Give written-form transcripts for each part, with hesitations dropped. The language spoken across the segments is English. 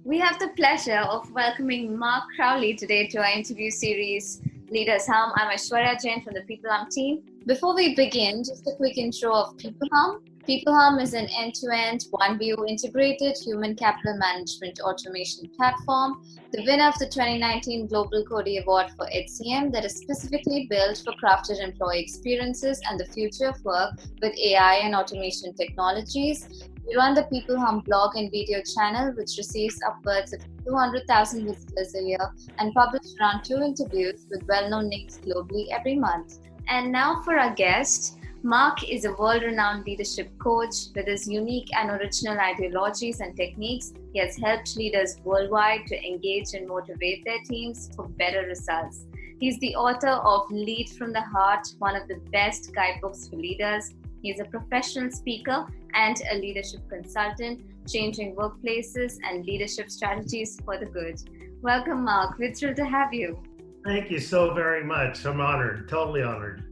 We have the pleasure of welcoming Mark Crowley today to our interview series, Leaders Hum. I'm Aishwarya Jain from the peopleHum team. Before we begin, just a quick intro of peopleHum. peopleHum is an end-to-end, one-view integrated human capital management automation platform, the winner of the 2019 Global Cody Award for HCM that is specifically built for crafted employee experiences and the future of work with AI and automation technologies. We run the peopleHum blog and video channel, which receives upwards of 200,000 visitors a year and publish around 2 interviews with well-known names globally every month. And now for our guest, Mark is a world-renowned leadership coach. With his unique and original ideologies and techniques, he has helped leaders worldwide to engage and motivate their teams for better results. He's the author of Lead from the Heart, one of the best guidebooks for leaders. He's a professional speaker and a leadership consultant, changing workplaces and leadership strategies for the good. Welcome, Mark. We're thrilled to have you. Thank you so very much. I'm honored, totally honored.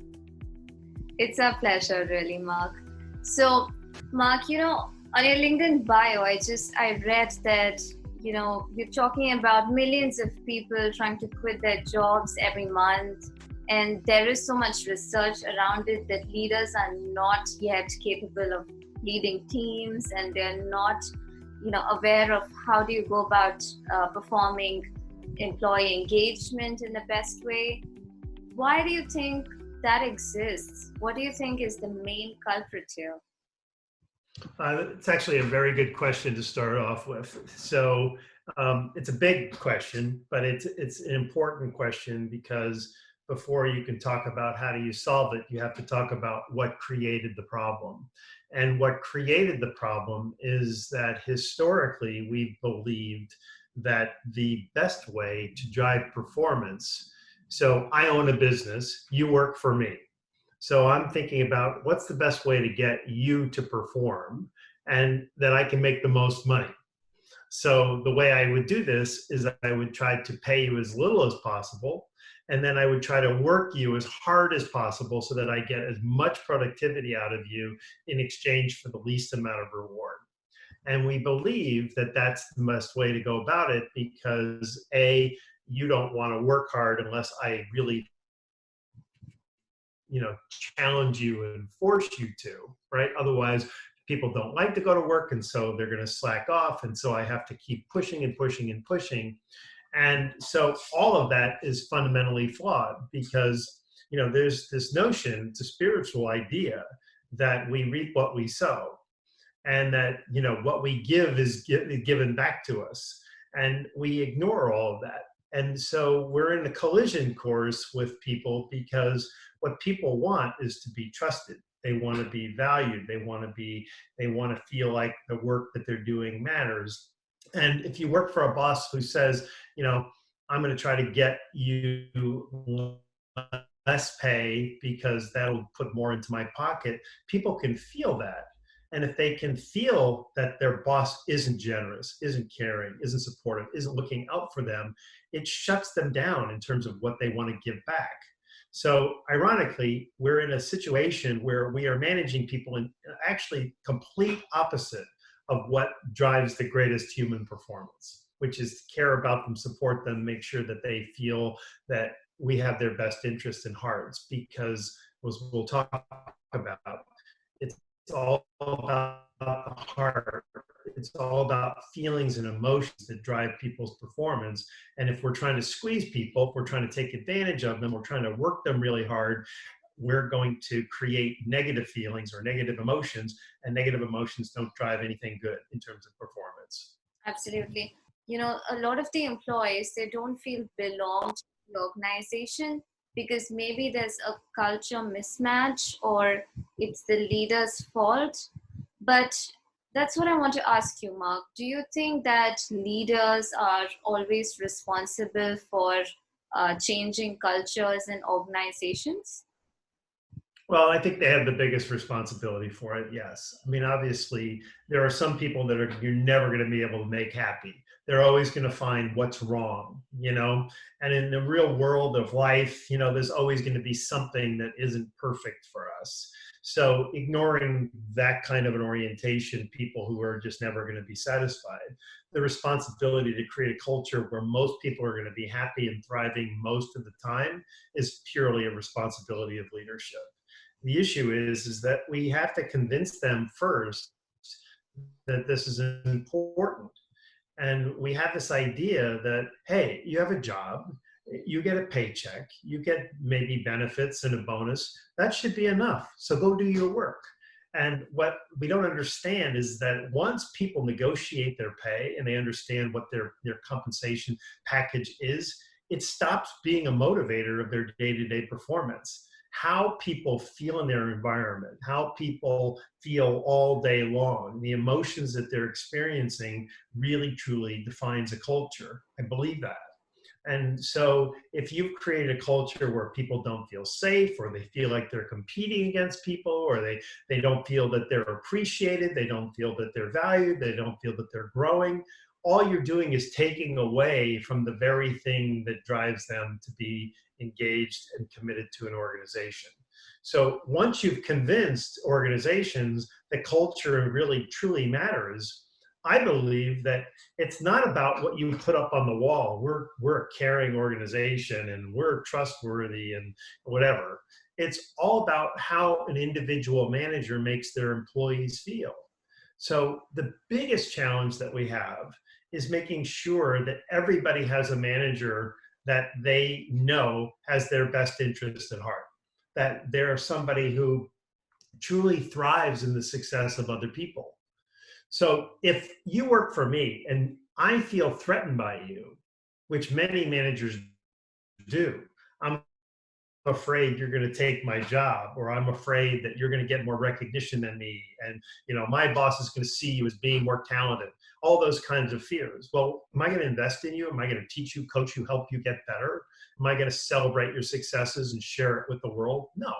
It's our pleasure, really, Mark. So, Mark, on your LinkedIn bio, I read that, you're talking about millions of people trying to quit their jobs every month. And there is so much research around it that leaders are not yet capable of leading teams, and they're not, aware of how do you go about performing employee engagement in the best way. Why do you think that exists? What do you think is the main culprit here? It's actually a very good question to start off with. So it's a big question, but it's an important question because before you can talk about how do you solve it, you have to talk about what created the problem. And what created the problem is that historically we believed that the best way to drive performance, so I own a business, you work for me. So I'm thinking about what's the best way to get you to perform and that I can make the most money. So the way I would do this is I would try to pay you as little as possible, and then I would try to work you as hard as possible so that I get as much productivity out of you in exchange for the least amount of reward. And we believe that that's the best way to go about it because A, you don't want to work hard unless I really challenge you and force you to, right? Otherwise, people don't like to go to work, and so they're going to slack off, and so I have to keep pushing and pushing and pushing. And so all of that is fundamentally flawed because, there's this notion, it's a spiritual idea that we reap what we sow, and that, what we give is given back to us. And we ignore all of that. And so we're in a collision course with people because what people want is to be trusted. They want to be valued. They want to feel like the work that they're doing matters. And if you work for a boss who says, I'm going to try to get you less pay because that'll put more into my pocket, people can feel that. And if they can feel that their boss isn't generous, isn't caring, isn't supportive, isn't looking out for them, it shuts them down in terms of what they want to give back. So ironically, we're in a situation where we are managing people in actually complete opposite of what drives the greatest human performance, which is to care about them, support them, make sure that they feel that we have their best interest in hearts, because as we'll talk about, it's all about the heart. It's all about feelings and emotions that drive people's performance. And if we're trying to squeeze people, if we're trying to take advantage of them, we're trying to work them really hard, we're going to create negative feelings or negative emotions, and negative emotions don't drive anything good in terms of performance. Absolutely. A lot of the employees, they don't feel belong to the organization because maybe there's a culture mismatch or it's the leader's fault. But that's what I want to ask you, Mark. Do you think that leaders are always responsible for changing cultures in organizations? Well, I think they have the biggest responsibility for it. Yes. I mean, obviously, there are some people that you're never going to be able to make happy. They're always going to find what's wrong, you know? And in the real world of life, you know, there's always going to be something that isn't perfect for us. So ignoring that kind of an orientation, people who are just never going to be satisfied, the responsibility to create a culture where most people are going to be happy and thriving most of the time is purely a responsibility of leadership. The issue is that we have to convince them first that this is important. And we have this idea that, hey, you have a job, you get a paycheck, you get maybe benefits and a bonus. That should be enough. So go do your work. And what we don't understand is that once people negotiate their pay and they understand what their compensation package is, it stops being a motivator of their day-to-day performance. How people feel in their environment, how people feel all day long, the emotions that they're experiencing really truly defines a culture. I believe that. And so if you've created a culture where people don't feel safe, or they feel like they're competing against people, or they don't feel that they're appreciated, they don't feel that they're valued, they don't feel that they're growing, all you're doing is taking away from the very thing that drives them to be engaged and committed to an organization. So once you've convinced organizations that culture really truly matters, I believe that it's not about what you put up on the wall. We're a caring organization and we're trustworthy and whatever. It's all about how an individual manager makes their employees feel. So the biggest challenge that we have is making sure that everybody has a manager that they know has their best interest at heart, that they're somebody who truly thrives in the success of other people. So if you work for me and I feel threatened by you, which many managers do, I'm afraid you're going to take my job, or I'm afraid that you're going to get more recognition than me, and you know my boss is going to see you as being more talented, all those kinds of fears. Well, am I going to invest in you? Am I going to teach you, coach you, help you get better? Am I going to celebrate your successes and share it with the world? No.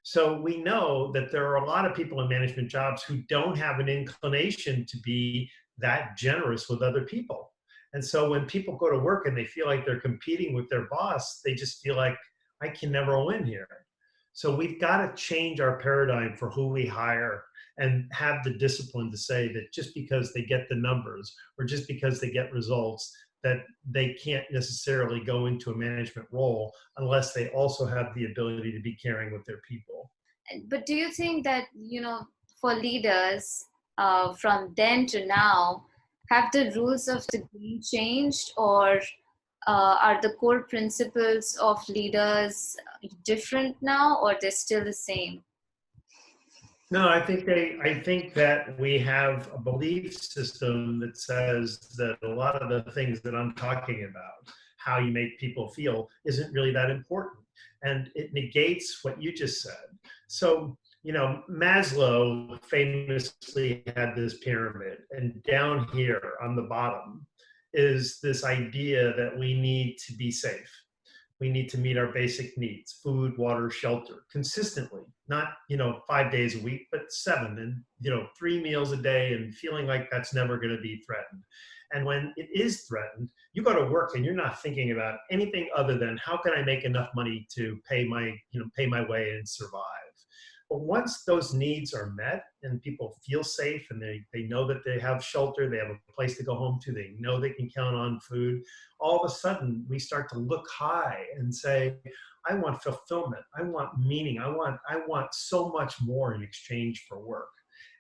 So we know that there are a lot of people in management jobs who don't have an inclination to be that generous with other people. And so when people go to work and they feel like they're competing with their boss, they just feel like, I can never win here. So we've got to change our paradigm for who we hire and have the discipline to say that just because they get the numbers or just because they get results, that they can't necessarily go into a management role unless they also have the ability to be caring with their people. But do you think that, for leaders, from then to now, have the rules of the game changed, or are the core principles of leaders different now, or they're still the same? No, I think that we have a belief system that says that a lot of the things that I'm talking about, how you make people feel, isn't really that important. And it negates what you just said. So, you know, Maslow famously had this pyramid, and down here on the bottom is this idea that we need to be safe. We need to meet our basic needs: food, water, shelter, consistently, not 5 days a week, but 7, and 3 meals a day, and feeling like that's never going to be threatened. And when it is threatened, you go to work and you're not thinking about anything other than how can I make enough money to pay my way and survive. But once those needs are met and people feel safe and they know that they have shelter, they have a place to go home to, they know they can count on food, all of a sudden we start to look high and say, I want fulfillment, I want meaning, I want so much more in exchange for work.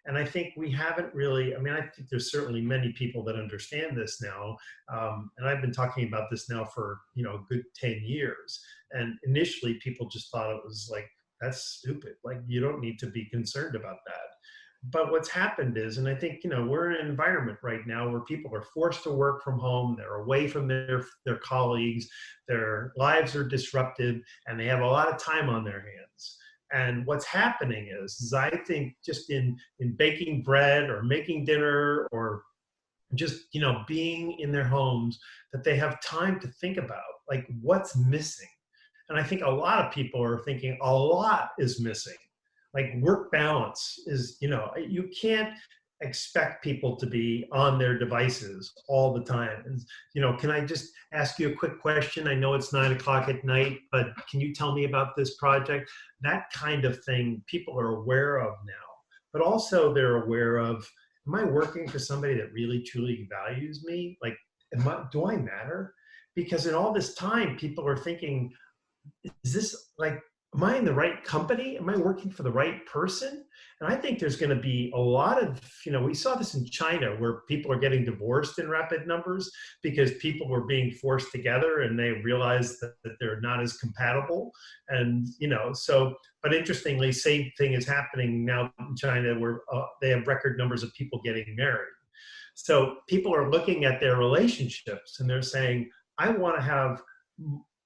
And I think we haven't really, I think there's certainly many people that understand this now. And I've been talking about this now for, a good 10 years. And initially people just thought it was like, that's stupid. Like, you don't need to be concerned about that. But what's happened is, and I think, we're in an environment right now where people are forced to work from home, they're away from their colleagues, their lives are disrupted, and they have a lot of time on their hands. And what's happening is I think just in baking bread or making dinner or just, being in their homes, that they have time to think about like what's missing. And I think a lot of people are thinking a lot is missing. Like work balance is, you can't expect people to be on their devices all the time. And, can I just ask you a quick question? I know it's 9 o'clock at night, but can you tell me about this project? That kind of thing people are aware of now, but also they're aware of, am I working for somebody that really truly values me? Like, do I matter? Because in all this time, people are thinking, is this like, am I in the right company? Am I working for the right person? And I think there's going to be a lot of, we saw this in China where people are getting divorced in rapid numbers because people were being forced together and they realized that they're not as compatible. And, but interestingly, same thing is happening now in China where they have record numbers of people getting married. So people are looking at their relationships and they're saying, I want to have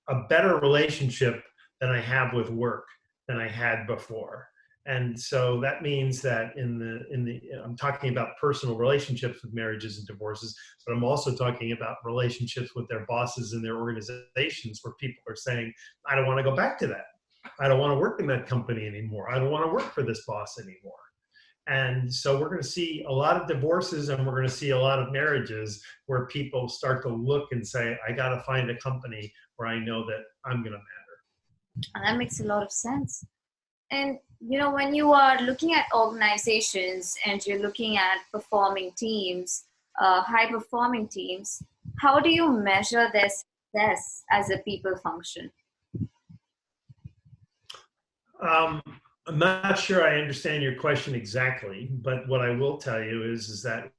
a better relationship than I have with work than I had before. And so that means that I'm talking about personal relationships with marriages and divorces, but I'm also talking about relationships with their bosses and their organizations where people are saying, I don't want to go back to that. I don't want to work in that company anymore. I don't want to work for this boss anymore. And so we're going to see a lot of divorces and we're going to see a lot of marriages where people start to look and say, I got to find a company where I know that I'm going to matter. And that makes a lot of sense. And, when you are looking at organizations and you're looking at performing teams, high performing teams, how do you measure their success as a people function? I'm not sure I understand your question exactly, but what I will tell you is that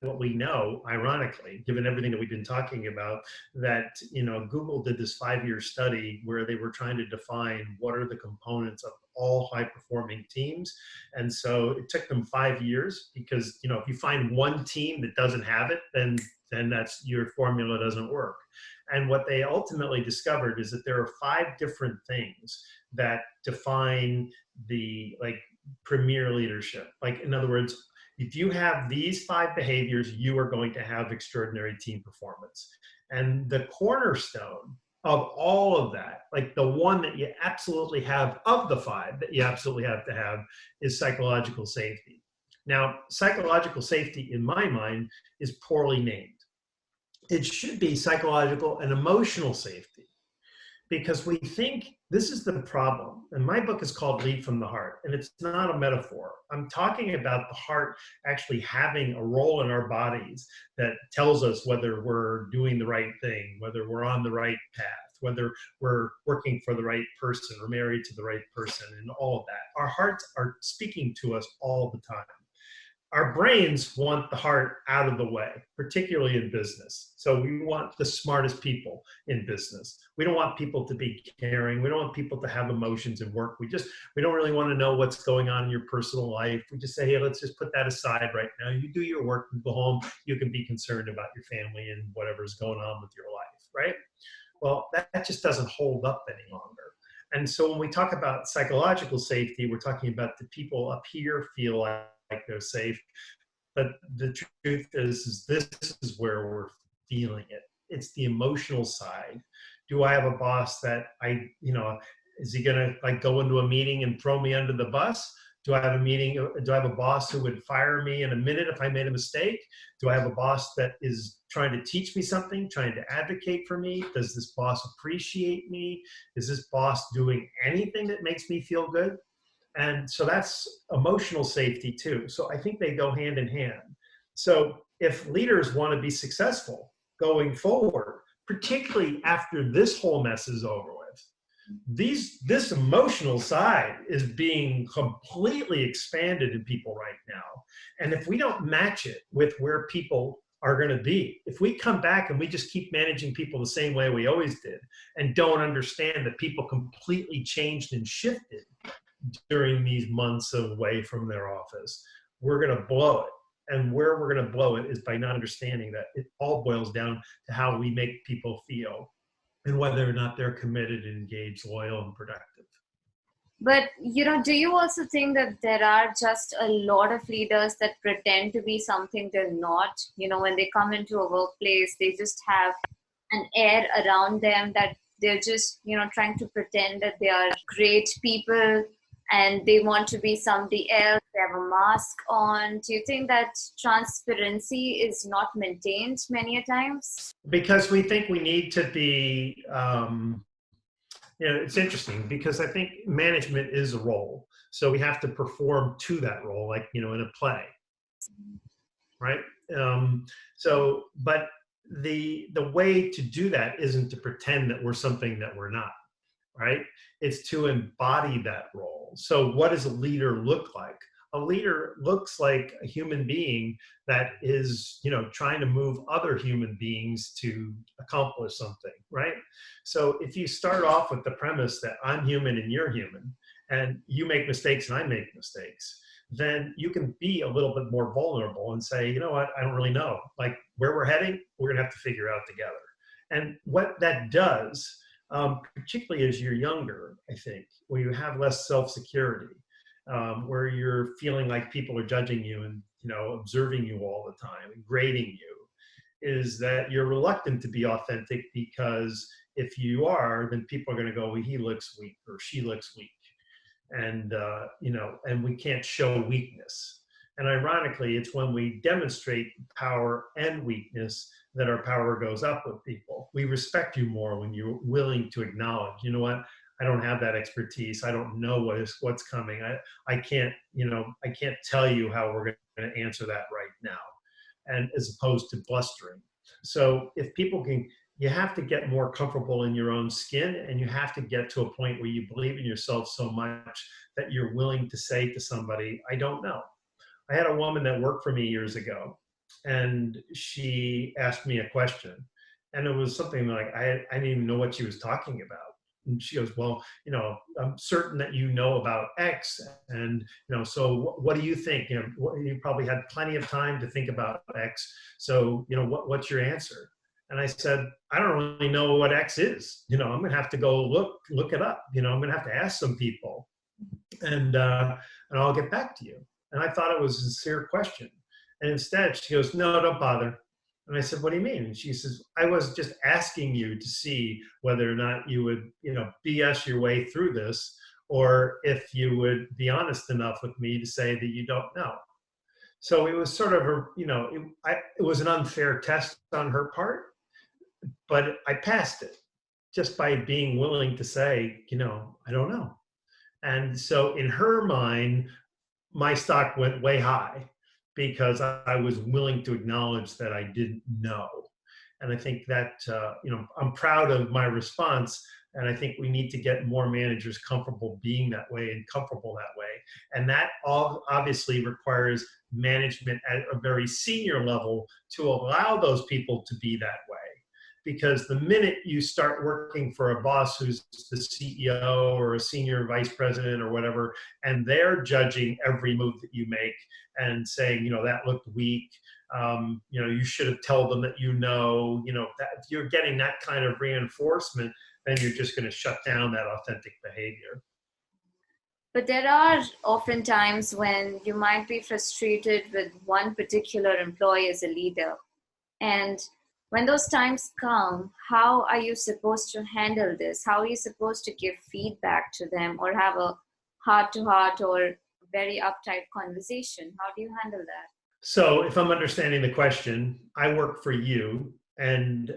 what we know, ironically, given everything that we've been talking about, that Google did this 5-year study where they were trying to define what are the components of all high-performing teams, and so it took them 5 years because if you find one team that doesn't have it, then that's your formula doesn't work. And what they ultimately discovered is that there are 5 different things that define the premier leadership. Like, in other words, if you have these 5 behaviors, you are going to have extraordinary team performance. And the cornerstone of all of that, like the one that you absolutely have of the 5 that you absolutely have to have, is psychological safety. Now, psychological safety, in my mind, is poorly named. It should be psychological and emotional safety, because we think this is the problem. And my book is called Lead from the Heart, and it's not a metaphor. I'm talking about the heart actually having a role in our bodies that tells us whether we're doing the right thing, whether we're on the right path, whether we're working for the right person or married to the right person, and all of that. Our hearts are speaking to us all the time. Our brains want the heart out of the way, particularly in business. So we want the smartest people in business. We don't want people to be caring. We don't want people to have emotions in work. We don't really want to know what's going on in your personal life. We just say, hey, let's just put that aside right now. You do your work and go home. You can be concerned about your family and whatever's going on with your life, right? Well, that just doesn't hold up any longer. And so when we talk about psychological safety, we're talking about the people up here feel like they're safe. But the truth is this is where we're feeling it. It's the emotional side. Do I have a boss that is he going to go into a meeting and throw me under the bus? Do I have a boss who would fire me in a minute if I made a mistake? Do I have a boss that is trying to teach me something, trying to advocate for me? Does this boss appreciate me? Is this boss doing anything that makes me feel good? And so that's emotional safety too. So I think they go hand in hand. So if leaders want to be successful going forward, particularly after this whole mess is over with, this emotional side is being completely expanded in people right now. And if we don't match it with where people are going to be, if we come back and we just keep managing people the same way we always did and don't understand that people completely changed and shifted during these months away from their office, we're going to blow it. And where we're going to blow it is by not understanding that it all boils down to how we make people feel and whether or not they're committed, engaged, loyal, and productive. But, do you also think that there are just a lot of leaders that pretend to be something they're not? When they come into a workplace, they just have an air around them that they're just, trying to pretend that they are great people and they want to be somebody else. They have a mask on. Do you think that transparency is not maintained many a times? Because we think we need to be, it's interesting because I think management is a role. So we have to perform to that role, like, in a play, right? But the way to do that isn't to pretend that we're something that we're not, right? It's to embody that role. So what does a leader look like? A leader looks like a human being that is, trying to move other human beings to accomplish something, right? So if you start off with the premise that I'm human and you're human, and you make mistakes and I make mistakes, then you can be a little bit more vulnerable and say, you know what, I don't really know. Like where we're heading, we're gonna have to figure out together. And what that does, particularly as you're younger, I think, where you have less self-security, where you're feeling like people are judging you and observing you all the time and grading you, is that you're reluctant to be authentic, because if you are, then people are going to go, well, he looks weak or she looks weak, and and we can't show weakness. And ironically, it's when we demonstrate power and weakness that our power goes up with people. We respect you more when you're willing to acknowledge, you know what, I don't have that expertise. I don't know what's coming. I can't, I can't tell you how we're going to answer that right now. And as opposed to blustering. So if people can, you have to get more comfortable in your own skin, and you have to get to a point where you believe in yourself so much that you're willing to say to somebody, I don't know. I had a woman that worked for me years ago, and she asked me a question, and it was something like, I didn't even know what she was talking about. And she goes, well, I'm certain that you know about X, and so what do you think? You probably had plenty of time to think about X. So what's your answer? And I said, I don't really know what X is. I'm gonna have to go look it up. I'm gonna have to ask some people, and I'll get back to you. And I thought it was a sincere question. And instead, she goes, no, don't bother. And I said, what do you mean? And she says, I was just asking you to see whether or not you would, BS your way through this, or if you would be honest enough with me to say that you don't know. So it was sort of it was an unfair test on her part, but I passed it just by being willing to say, I don't know. And so in her mind, my stock went way high because I was willing to acknowledge that I didn't know. And I think that, I'm proud of my response. And I think we need to get more managers comfortable being that way and comfortable that way. And that obviously requires management at a very senior level to allow those people to be that way. Because the minute you start working for a boss who's the CEO or a senior vice president or whatever, and they're judging every move that you make and saying, that looked weak, you should have told them that that if you're getting that kind of reinforcement, then you're just going to shut down that authentic behavior. But there are often times when you might be frustrated with one particular employee as a leader. And when those times come, how are you supposed to handle this? How are you supposed to give feedback to them or have a heart-to-heart or very uptight conversation? How do you handle that? So if I'm understanding the question, I work for you and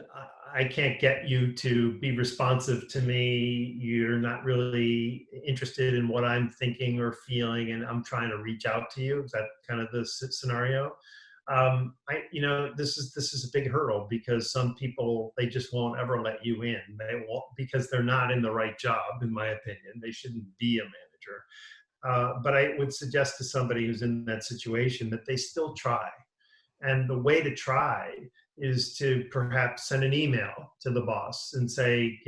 I can't get you to be responsive to me. You're not really interested in what I'm thinking or feeling, and I'm trying to reach out to you. Is that kind of the scenario? This is a big hurdle because some people, they just won't ever let you in. They won't, because they're not in the right job, in my opinion. They shouldn't be a manager. But I would suggest to somebody who's in that situation that they still try. And the way to try is to perhaps send an email to the boss and say,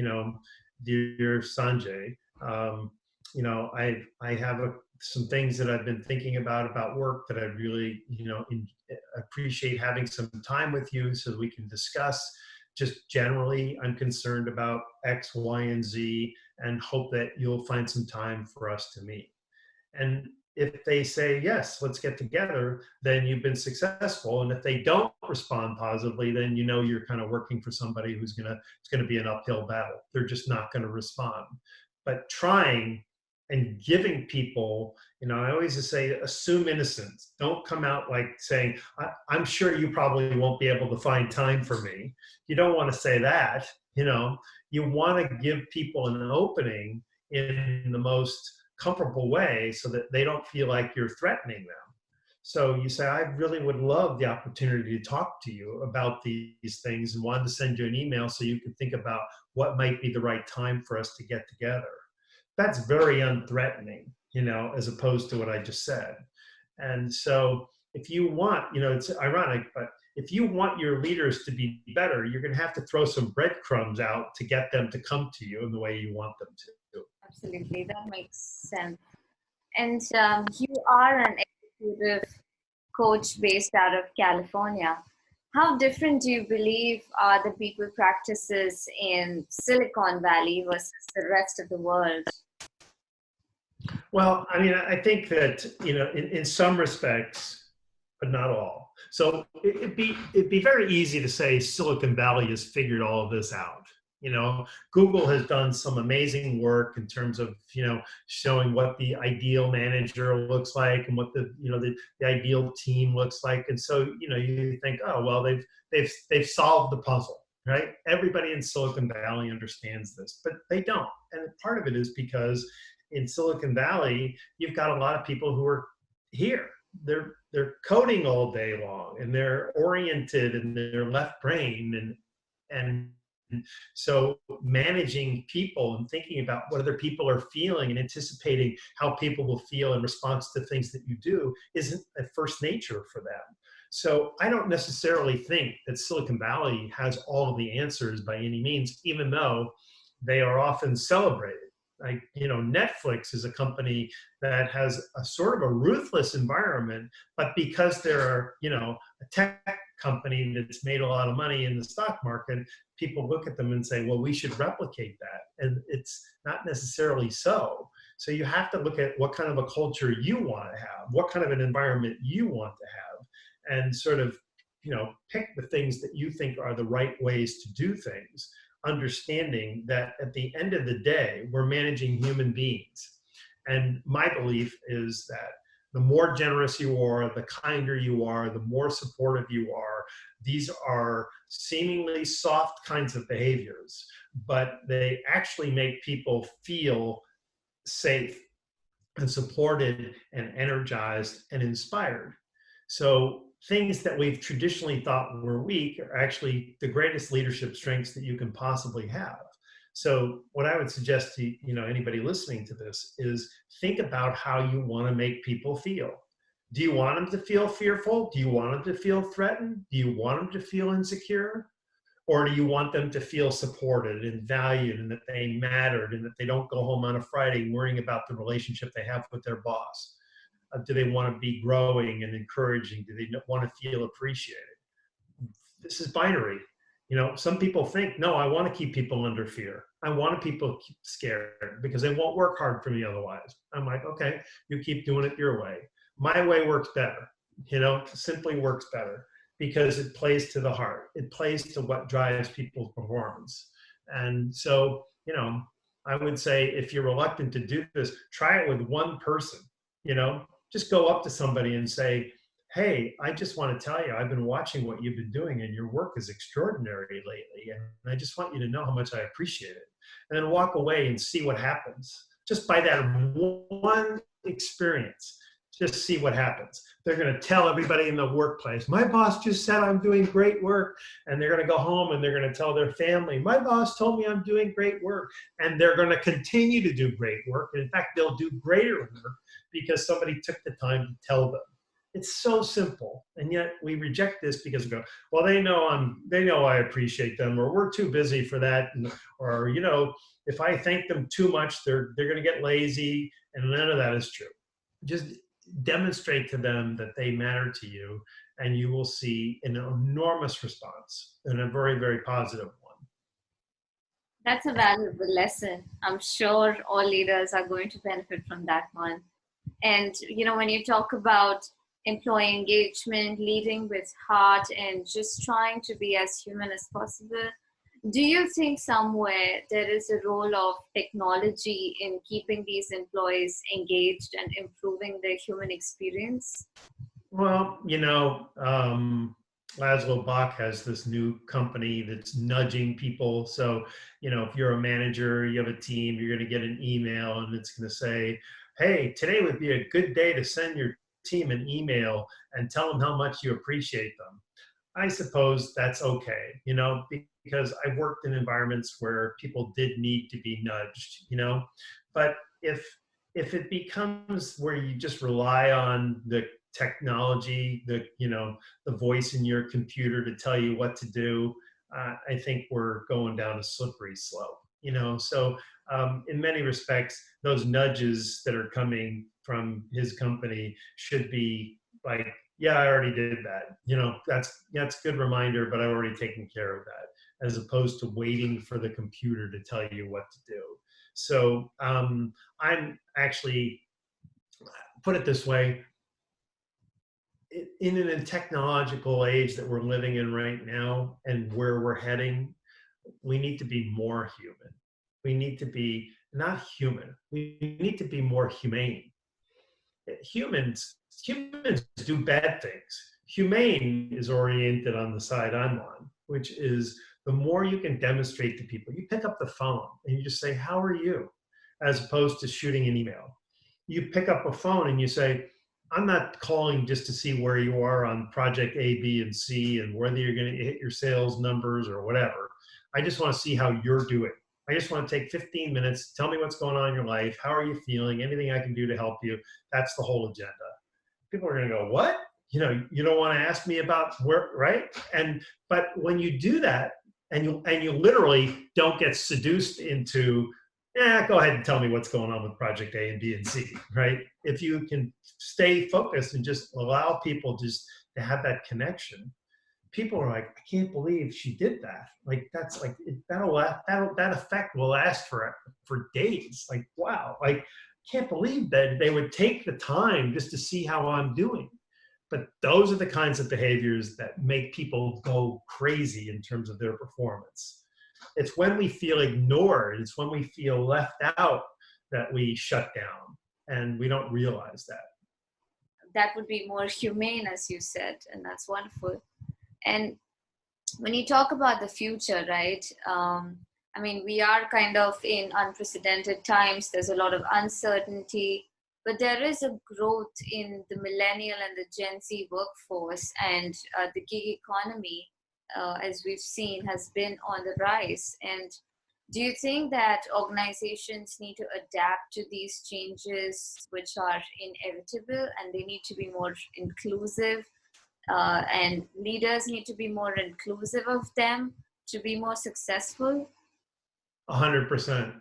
dear Sanjay, I have some things that I've been thinking about work that I really, appreciate having some time with you so that we can discuss. Just generally, I'm concerned about X, Y, and Z, and hope that you'll find some time for us to meet. And if they say, yes, let's get together, then you've been successful. And if they don't respond positively, then you know you're kind of working for somebody who's it's going to be an uphill battle. They're just not going to respond. But trying and giving people, I always just say, assume innocence. Don't come out like saying, I'm sure you probably won't be able to find time for me. You don't want to say that. You want to give people an opening in the most comfortable way so that they don't feel like you're threatening them. So you say, I really would love the opportunity to talk to you about these things and wanted to send you an email so you could think about what might be the right time for us to get together. That's very unthreatening, as opposed to what I just said. And so if you want, it's ironic, but if you want your leaders to be better, you're going to have to throw some breadcrumbs out to get them to come to you in the way you want them to. Absolutely, that makes sense. And you are an executive coach based out of California. How different do you believe are the people practices in Silicon Valley versus the rest of the world? Well, I think that, in some respects, but not all. So it'd be very easy to say Silicon Valley has figured all of this out. Google has done some amazing work in terms of, showing what the ideal manager looks like and what the ideal team looks like. And so, you think, oh, well, they've solved the puzzle, right? Everybody in Silicon Valley understands this, but they don't. And part of it is because in Silicon Valley, you've got a lot of people who are here. They're coding all day long, and they're oriented, and they're left brain, and so managing people and thinking about what other people are feeling and anticipating how people will feel in response to things that you do isn't a first nature for them. So I don't necessarily think that Silicon Valley has all of the answers by any means, even though they are often celebrated. Like, Netflix is a company that has a sort of a ruthless environment, but because they're, a tech company that's made a lot of money in the stock market, people look at them and say, well, we should replicate that. And it's not necessarily so. So you have to look at what kind of a culture you want to have, what kind of an environment you want to have, and sort of, pick the things that you think are the right ways to do things, understanding that at the end of the day, we're managing human beings. And my belief is that the more generous you are, the kinder you are, the more supportive you are. These are seemingly soft kinds of behaviors, but they actually make people feel safe and supported and energized and inspired. So things that we've traditionally thought were weak are actually the greatest leadership strengths that you can possibly have. So what I would suggest to anybody listening to this is think about how you want to make people feel. Do you want them to feel fearful? Do you want them to feel threatened? Do you want them to feel insecure? Or do you want them to feel supported and valued and that they mattered and that they don't go home on a Friday worrying about the relationship they have with their boss? Do they want to be growing and encouraging? Do they want to feel appreciated? This is binary. Some people think, no, I want to keep people under fear. I want people scared because they won't work hard for me otherwise. I'm like, okay, you keep doing it your way. My way works better. Simply works better because it plays to the heart. It plays to what drives people's performance. And so, I would say if you're reluctant to do this, try it with one person. Just go up to somebody and say, hey, I just want to tell you, I've been watching what you've been doing and your work is extraordinary lately. And I just want you to know how much I appreciate it. And then walk away and see what happens. Just by that one experience, just see what happens. They're going to tell everybody in the workplace, my boss just said I'm doing great work. And they're going to go home and they're going to tell their family, my boss told me I'm doing great work. And they're going to continue to do great work. And in fact, they'll do greater work because somebody took the time to tell them. It's so simple, and yet we reject this because we go, well, they know I appreciate them, or we're too busy for that, or if I thank them too much, they're going to get lazy, and none of that is true. Just demonstrate to them that they matter to you, and you will see an enormous response and a very, very positive one. That's a valuable lesson. I'm sure all leaders are going to benefit from that one. And, when you talk about employee engagement, leading with heart, and just trying to be as human as possible, do you think somewhere there is a role of technology in keeping these employees engaged and improving their human experience? Well, Laszlo Bach has this new company that's nudging people. So, if you're a manager, you have a team, you're going to get an email and it's going to say, hey, today would be a good day to send your team an email and tell them how much you appreciate them. I suppose that's okay, because I worked in environments where people did need to be nudged, but if it becomes where you just rely on the technology, the voice in your computer to tell you what to do, I think we're going down a slippery slope. So in many respects, those nudges that are coming from his company should be like, yeah, I already did that. That's a good reminder, but I've already taken care of that, as opposed to waiting for the computer to tell you what to do. So I'm actually, put it this way, in a technological age that we're living in right now and where we're heading, we need to be more human. We need to be not human. We need to be more humane. Humans do bad things. Humane is oriented on the side I'm on, which is the more you can demonstrate to people. You pick up the phone and you just say, how are you? As opposed to shooting an email. You pick up a phone and you say, I'm not calling just to see where you are on project A, B, and C and whether you're going to hit your sales numbers or whatever. I just want to see how you're doing. I just want to take 15 minutes, tell me what's going on in your life, how are you feeling, anything I can do to help you. That's the whole agenda. People are going to go, what? You don't want to ask me about work, right? But when you do that, and you literally don't get seduced into, go ahead and tell me what's going on with project A and B and C, right? If you can stay focused and just allow people just to have that connection, people are like, I can't believe she did that. Like, that's like, that effect will last for days. Like, wow, like, can't believe that they would take the time just to see how I'm doing. But those are the kinds of behaviors that make people go crazy in terms of their performance. It's when we feel ignored, it's when we feel left out that we shut down, and we don't realize that. That would be more humane, as you said, and that's wonderful. And when you talk about the future, right? We are kind of in unprecedented times. There's a lot of uncertainty, but there is a growth in the millennial and the Gen Z workforce, and the gig economy, as we've seen, has been on the rise. And do you think that organizations need to adapt to these changes, which are inevitable, and they need to be more inclusive? And leaders need to be more inclusive of them to be more successful? 100%.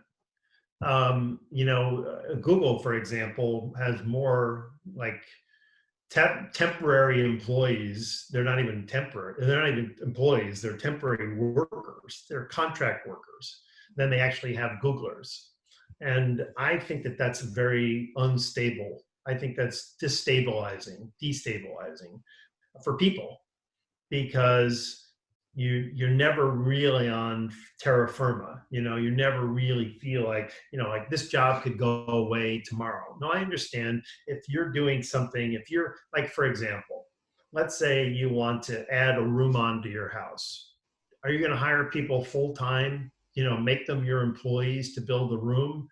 Google, for example, has more like temporary employees. They're not even temporary. They're not even employees. They're temporary workers. They're contract workers. Then they actually have Googlers. And I think that that's very unstable. I think that's destabilizing for people, because you're never really on terra firma. You never really feel like, like this job could go away tomorrow. No, I understand if you're doing something, if you're like, for example, let's say you want to add a room onto your house. Are you going to hire people full time, make them your employees to build the room?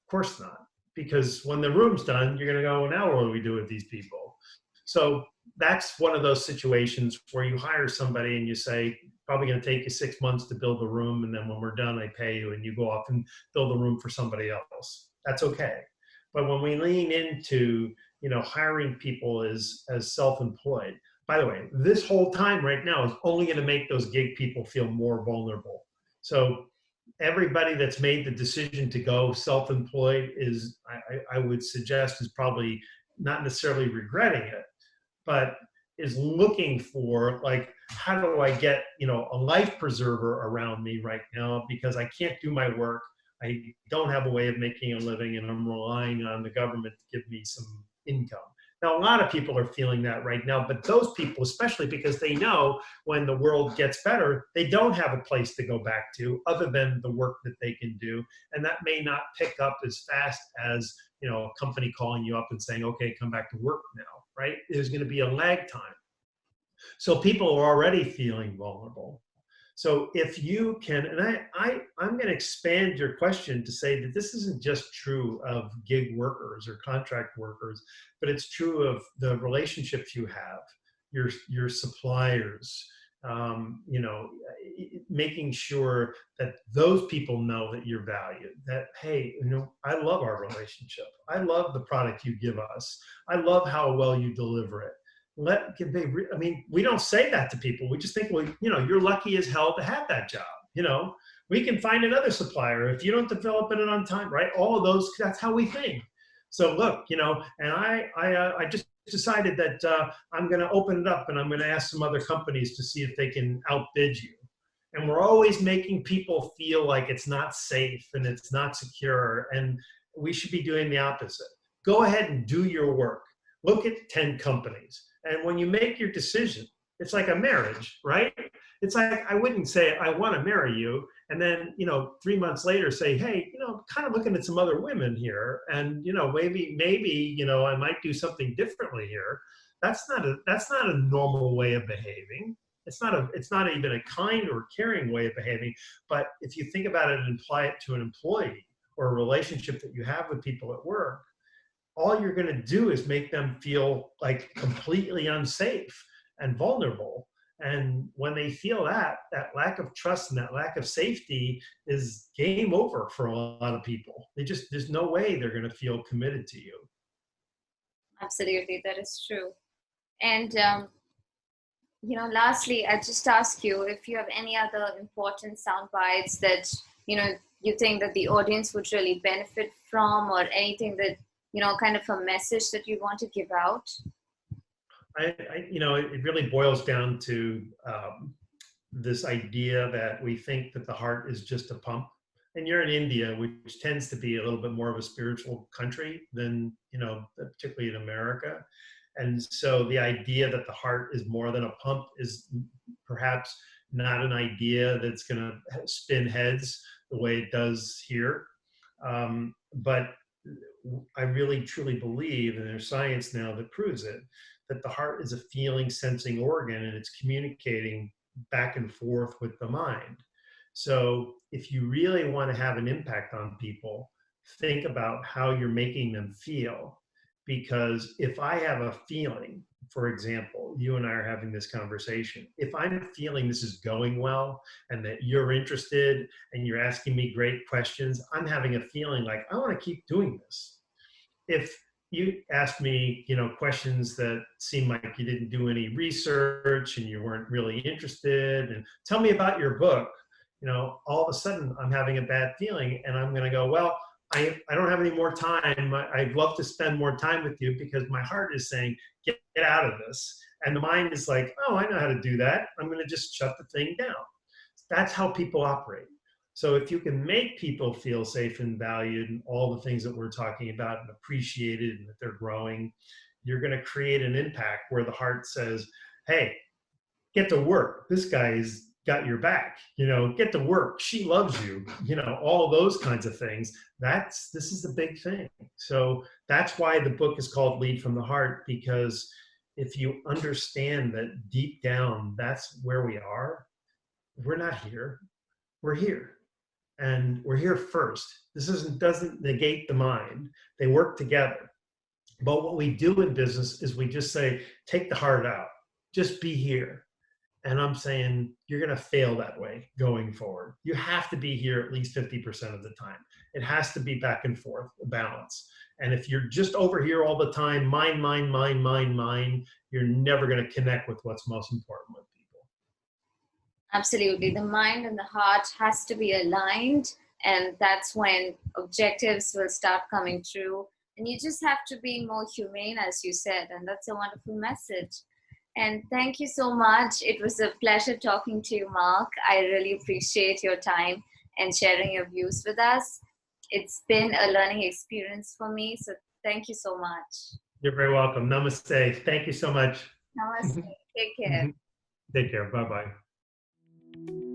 Of course not, because when the room's done, you're going to go, now what do we do with these people? So that's one of those situations where you hire somebody and you say, probably going to take you 6 months to build the room, and then when we're done, I pay you, and you go off and build the room for somebody else. That's okay. But when we lean into, hiring people as self-employed, by the way, this whole time right now is only going to make those gig people feel more vulnerable. So everybody that's made the decision to go self-employed is, I would suggest, is probably not necessarily regretting it, but is looking for, like, how do I get, a life preserver around me right now, because I can't do my work. I don't have a way of making a living, and I'm relying on the government to give me some income. Now, a lot of people are feeling that right now, but those people, especially because they know when the world gets better, they don't have a place to go back to other than the work that they can do. And that may not pick up as fast as, a company calling you up and saying, okay, come back to work now, right? There's going to be a lag time. So people are already feeling vulnerable. So if you can, and I'm going to expand your question to say that this isn't just true of gig workers or contract workers, but it's true of the relationships you have, your suppliers, making sure that those people know that you're valued, that, hey, I love our relationship. I love the product you give us. I love how well you deliver it. We don't say that to people. We just think, well, you're lucky as hell to have that job. We can find another supplier if you don't develop it on time, right? All of those, that's how we think. So look, and I just decided that I'm going to open it up and I'm going to ask some other companies to see if they can outbid you. And we're always making people feel like it's not safe and it's not secure. And we should be doing the opposite. Go ahead and do your work. Look at 10 companies. And when you make your decision, it's like a marriage, right? It's like, I wouldn't say, I want to marry you. And then, 3 months later say, hey, kind of looking at some other women here. And, maybe, I might do something differently here. That's not a normal way of behaving. It's not even a kind or caring way of behaving. But if you think about it and apply it to an employee or a relationship that you have with people at work, all you're going to do is make them feel like completely unsafe and vulnerable. And when they feel that lack of trust and that lack of safety is game over for a lot of people. There's no way they're going to feel committed to you. Absolutely, that is true. And, lastly, I just ask you if you have any other important sound bites that, you think that the audience would really benefit from, or anything that, kind of a message that you want to give out? It really boils down to this idea that we think that the heart is just a pump. And you're in India, which tends to be a little bit more of a spiritual country than, particularly in America. And so the idea that the heart is more than a pump is perhaps not an idea that's going to spin heads the way it does here. But I really truly believe, and there's science now that proves it, that the heart is a feeling, sensing organ, and it's communicating back and forth with the mind. So if you really want to have an impact on people, think about how you're making them feel. Because if I have a feeling, for example, you and I are having this conversation, if I'm feeling this is going well and that you're interested and you're asking me great questions, I'm having a feeling like I want to keep doing this. If you asked me, questions that seem like you didn't do any research and you weren't really interested, and tell me about your book, all of a sudden I'm having a bad feeling, and I'm going to go, well, I don't have any more time. I'd love to spend more time with you, because my heart is saying, get out of this. And the mind is like, oh, I know how to do that. I'm going to just shut the thing down. That's how people operate. So if you can make people feel safe and valued and all the things that we're talking about and appreciated and that they're growing, you're going to create an impact where the heart says, hey, get to work. This guy's got your back, get to work. She loves you, all those kinds of things. This is the big thing. So that's why the book is called Lead from the Heart, because if you understand that deep down, that's where we are. We're not here. We're here. And we're here first. This doesn't negate the mind. They work together. But what we do in business is we just say, take the heart out. Just be here. And I'm saying you're going to fail that way going forward. You have to be here at least 50% of the time. It has to be back and forth, a balance. And if you're just over here all the time, mine, you're never going to connect with what's most important with people. Absolutely. The mind and the heart has to be aligned, and that's when objectives will start coming true. And you just have to be more humane, as you said, and that's a wonderful message. And thank you so much. It was a pleasure talking to you, Mark. I really appreciate your time. and sharing your views with us. It's been a learning experience for me. So thank you so much. You're very welcome. Namaste. Thank you so much. Namaste. Take care. Take care. Bye-bye.